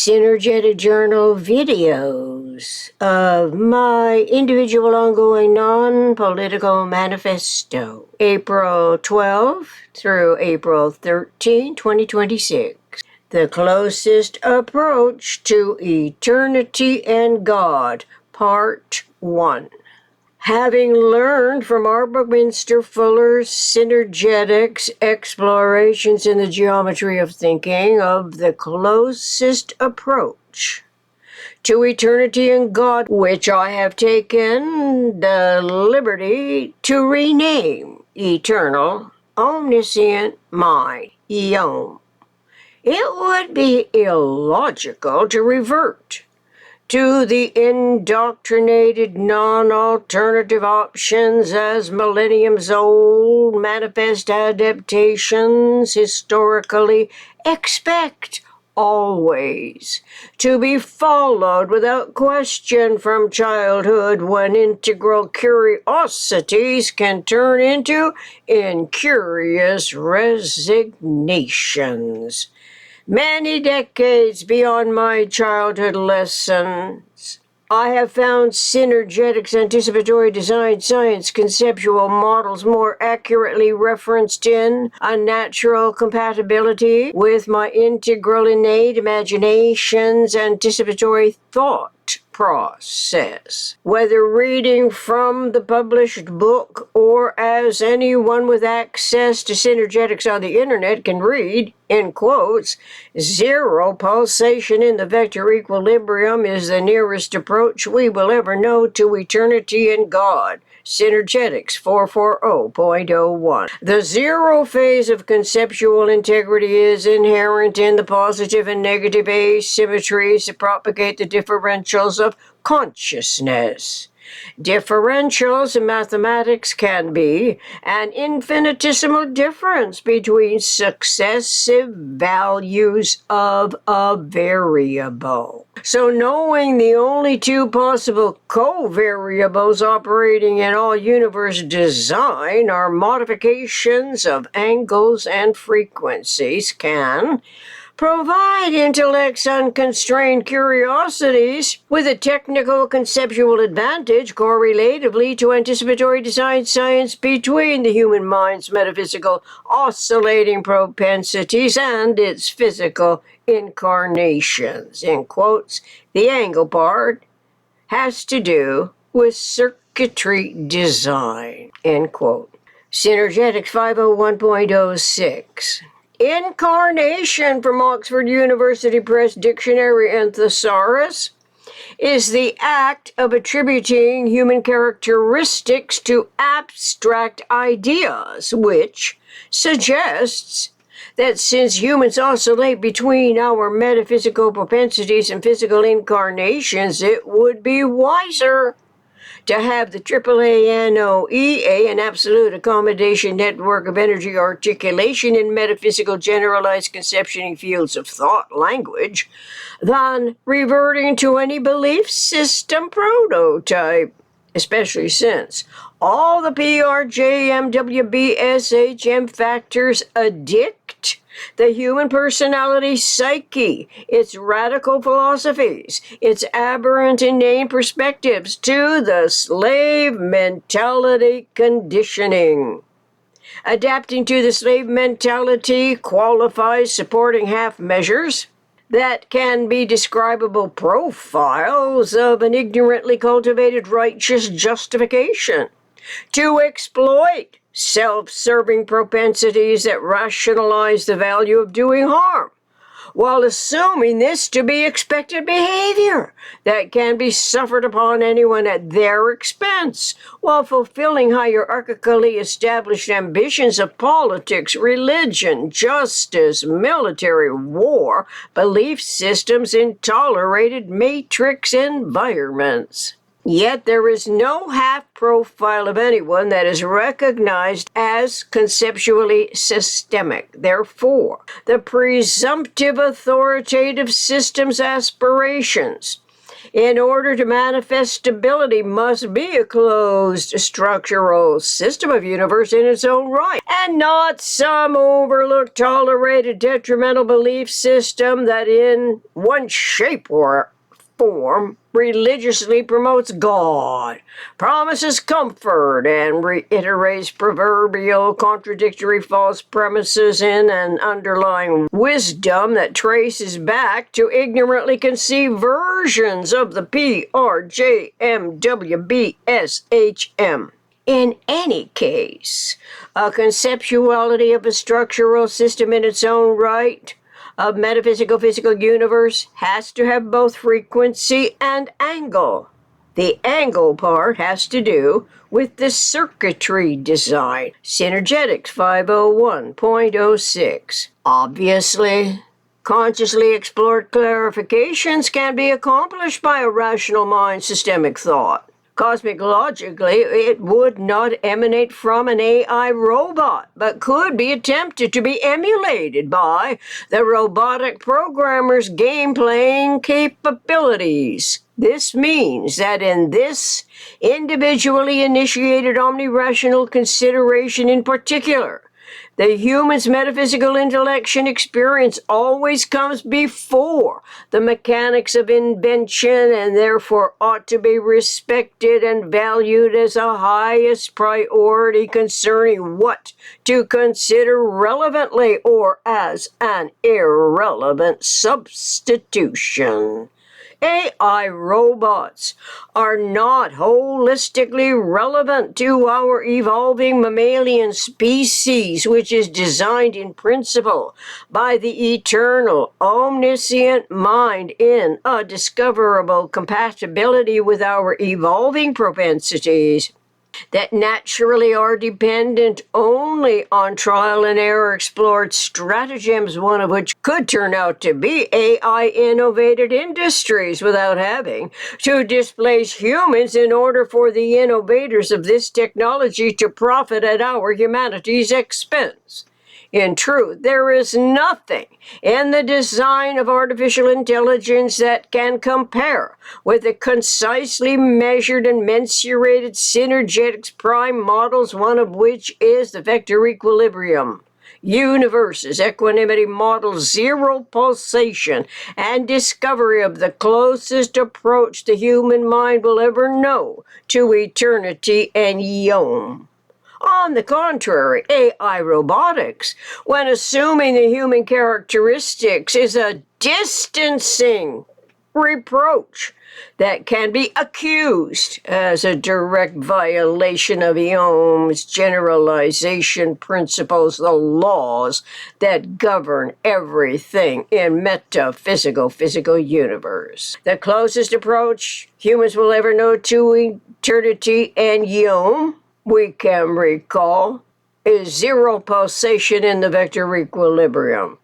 Synergetic Journal videos of my individual ongoing non-political manifesto, April 12 through April 13, 2026. The Closest Approach to Eternity and God, Part 1. Having learned from R. Buckminster Fuller's Synergetics, Explorations in the Geometry of Thinking, of the closest approach to eternity and God, which I have taken the liberty to rename Eternal, Omniscient Mind, Eom. It would be illogical to revert to the indoctrinated non-alternative options as millenniums old manifest adaptations historically expect always to be followed without question from childhood, when integral curiosities can turn into incurious resignations. Many decades beyond my childhood lessons, I have found Synergetic's anticipatory design science conceptual models more accurately referenced in a natural compatibility with my integral innate imagination's anticipatory thought process. Whether reading from the published book or as anyone with access to Synergetics on the internet can read, in quotes, zero pulsation in the vector equilibrium is the nearest approach we will ever know to eternity and God. Synergetics 440.01. The zero phase of conceptual integrity is inherent in the positive and negative asymmetries that propagate the differentials of consciousness. Differentials in mathematics can be an infinitesimal difference between successive values of a variable. So knowing the only two possible covariables operating in all universe design are modifications of angles and frequencies can provide intellect's unconstrained curiosities with a technical conceptual advantage correlatively to anticipatory design science between the human mind's metaphysical oscillating propensities and its physical incarnations. In quotes, the angle part has to do with circuitry design. End quote. Synergetics 501.06. Incarnation from Oxford University Press Dictionary and Thesaurus is the act of attributing human characteristics to abstract ideas, which suggests that since humans oscillate between our metaphysical propensities and physical incarnations, it would be wiser to have the AAANOEA, an absolute accommodation network of energy articulation in metaphysical generalized conceptioning fields of thought language, than reverting to any belief system prototype, especially since all the PRJMWBSHM factors addict the human personality psyche, its radical philosophies, its aberrant inane perspectives to the slave mentality conditioning. Adapting to the slave mentality qualifies supporting half measures that can be describable profiles of an ignorantly cultivated righteous justification to exploit self-serving propensities that rationalize the value of doing harm, while assuming this to be expected behavior that can be suffered upon anyone at their expense, while fulfilling hierarchically established ambitions of politics, religion, justice, military, war, belief systems in tolerated matrix environments. Yet there is no half profile of anyone that is recognized as conceptually systemic. Therefore, the presumptive authoritative system's aspirations In order to manifest stability must be a closed structural system of universe in its own right, and not some overlooked, tolerated, detrimental belief system that in one shape or form religiously promotes God, promises comfort, and reiterates proverbial contradictory false premises in an underlying wisdom that traces back to ignorantly conceived versions of the PRJMWBSHM. In any case, a conceptuality of a structural system in its own right, a metaphysical physical universe, has to have both frequency and angle. The angle part has to do with the circuitry design, Synergetics 501.06. Obviously, consciously explored clarifications can be accomplished by a rational mind, systemic thought. Cosmic logically, it would not emanate from an AI robot, but could be attempted to be emulated by the robotic programmer's game-playing capabilities. This means that in this individually initiated omnirational consideration in particular, the human's metaphysical intellection experience always comes before the mechanics of invention, and therefore ought to be respected and valued as a highest priority concerning what to consider relevantly or as an irrelevant substitution. AI robots are not holistically relevant to our evolving mammalian species, which is designed in principle by the eternal, omniscient mind in a discoverable compatibility with our evolving propensities that naturally are dependent only on trial and error explored stratagems, one of which could turn out to be AI innovated industries without having to displace humans in order for the innovators of this technology to profit at our humanity's expense. In truth, there is nothing in the design of artificial intelligence that can compare with the concisely measured and mensurated synergetics prime models, one of which is the vector equilibrium. Universes, equanimity model, zero pulsation, and discovery of the closest approach the human mind will ever know to eternity and yom. On the contrary, AI robotics, when assuming the human characteristics, is a distancing reproach that can be accused as a direct violation of Hume's generalization principles, the laws that govern everything in metaphysical physical universe. The closest approach humans will ever know to eternity and Hume, we can recall, is zero pulsation in the vector equilibrium.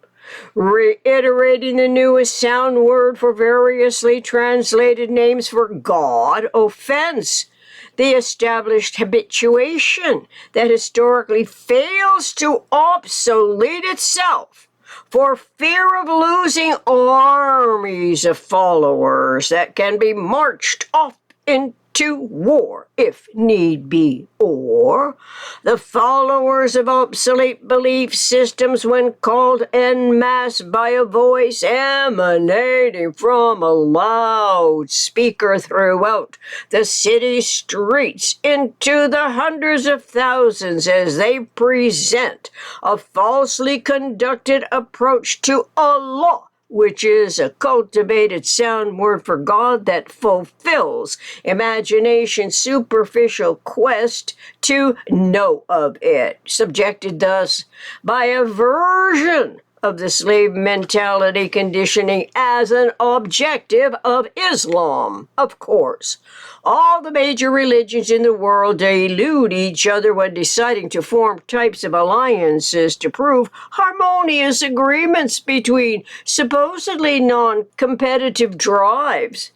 Reiterating the newest sound word for variously translated names for God, offense the established habituation that historically fails to obsolete itself for fear of losing armies of followers that can be marched off into war if need be, or the followers of obsolete belief systems when called en masse by a voice emanating from a loudspeaker throughout the city streets into the hundreds of thousands as they present a falsely conducted approach to Allah, which is a cultivated sound word for God that fulfills imagination's superficial quest to know of it, subjected thus by a version of the slave mentality conditioning as an objective of Islam. Of course, all the major religions in the world elude each other when deciding to form types of alliances to prove harmonious agreements between supposedly non-competitive drives.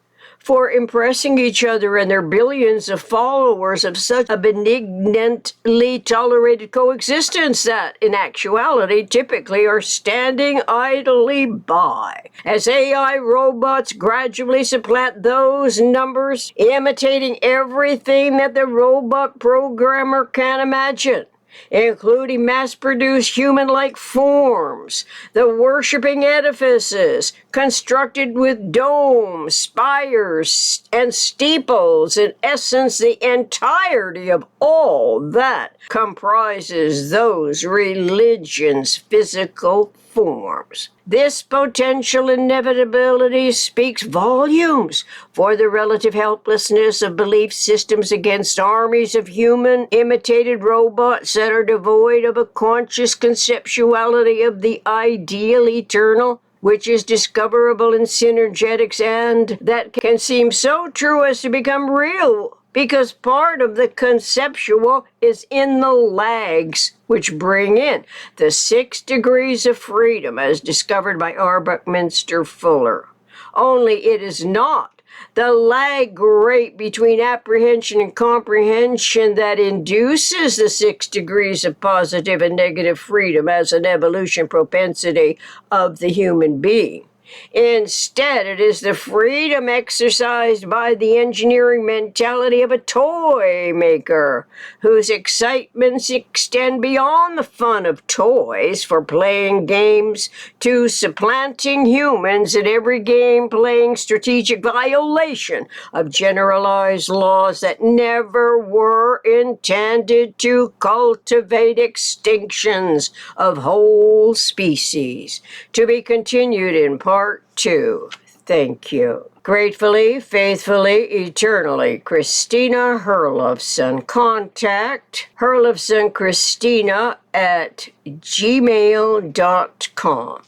for impressing each other and their billions of followers of such a benignantly tolerated coexistence that, in actuality, typically are standing idly by. As AI robots gradually supplant those numbers, imitating everything that the robot programmer can imagine, including mass-produced human-like forms, the worshipping edifices constructed with domes, spires, and steeples, in essence, the entirety of all that comprises those religions' physical forms. This potential inevitability speaks volumes for the relative helplessness of belief systems against armies of human imitated robots that are devoid of a conscious conceptuality of the ideal eternal, which is discoverable in synergetics and that can seem so true as to become real, because part of the conceptual is in the lags, which bring in the 6 degrees of freedom as discovered by R. Buckminster Fuller. Only it is not the lag rate between apprehension and comprehension that induces the 6 degrees of positive and negative freedom as an evolution propensity of the human being. Instead, it is the freedom exercised by the engineering mentality of a toy maker, whose excitements extend beyond the fun of toys for playing games to supplanting humans at every game-playing strategic violation of generalized laws that never were intended to cultivate extinctions of whole species. To be continued in Part 2. Thank you. Gratefully, faithfully, eternally, Christina Herlufsen. Contact herlufsencristina@gmail.com.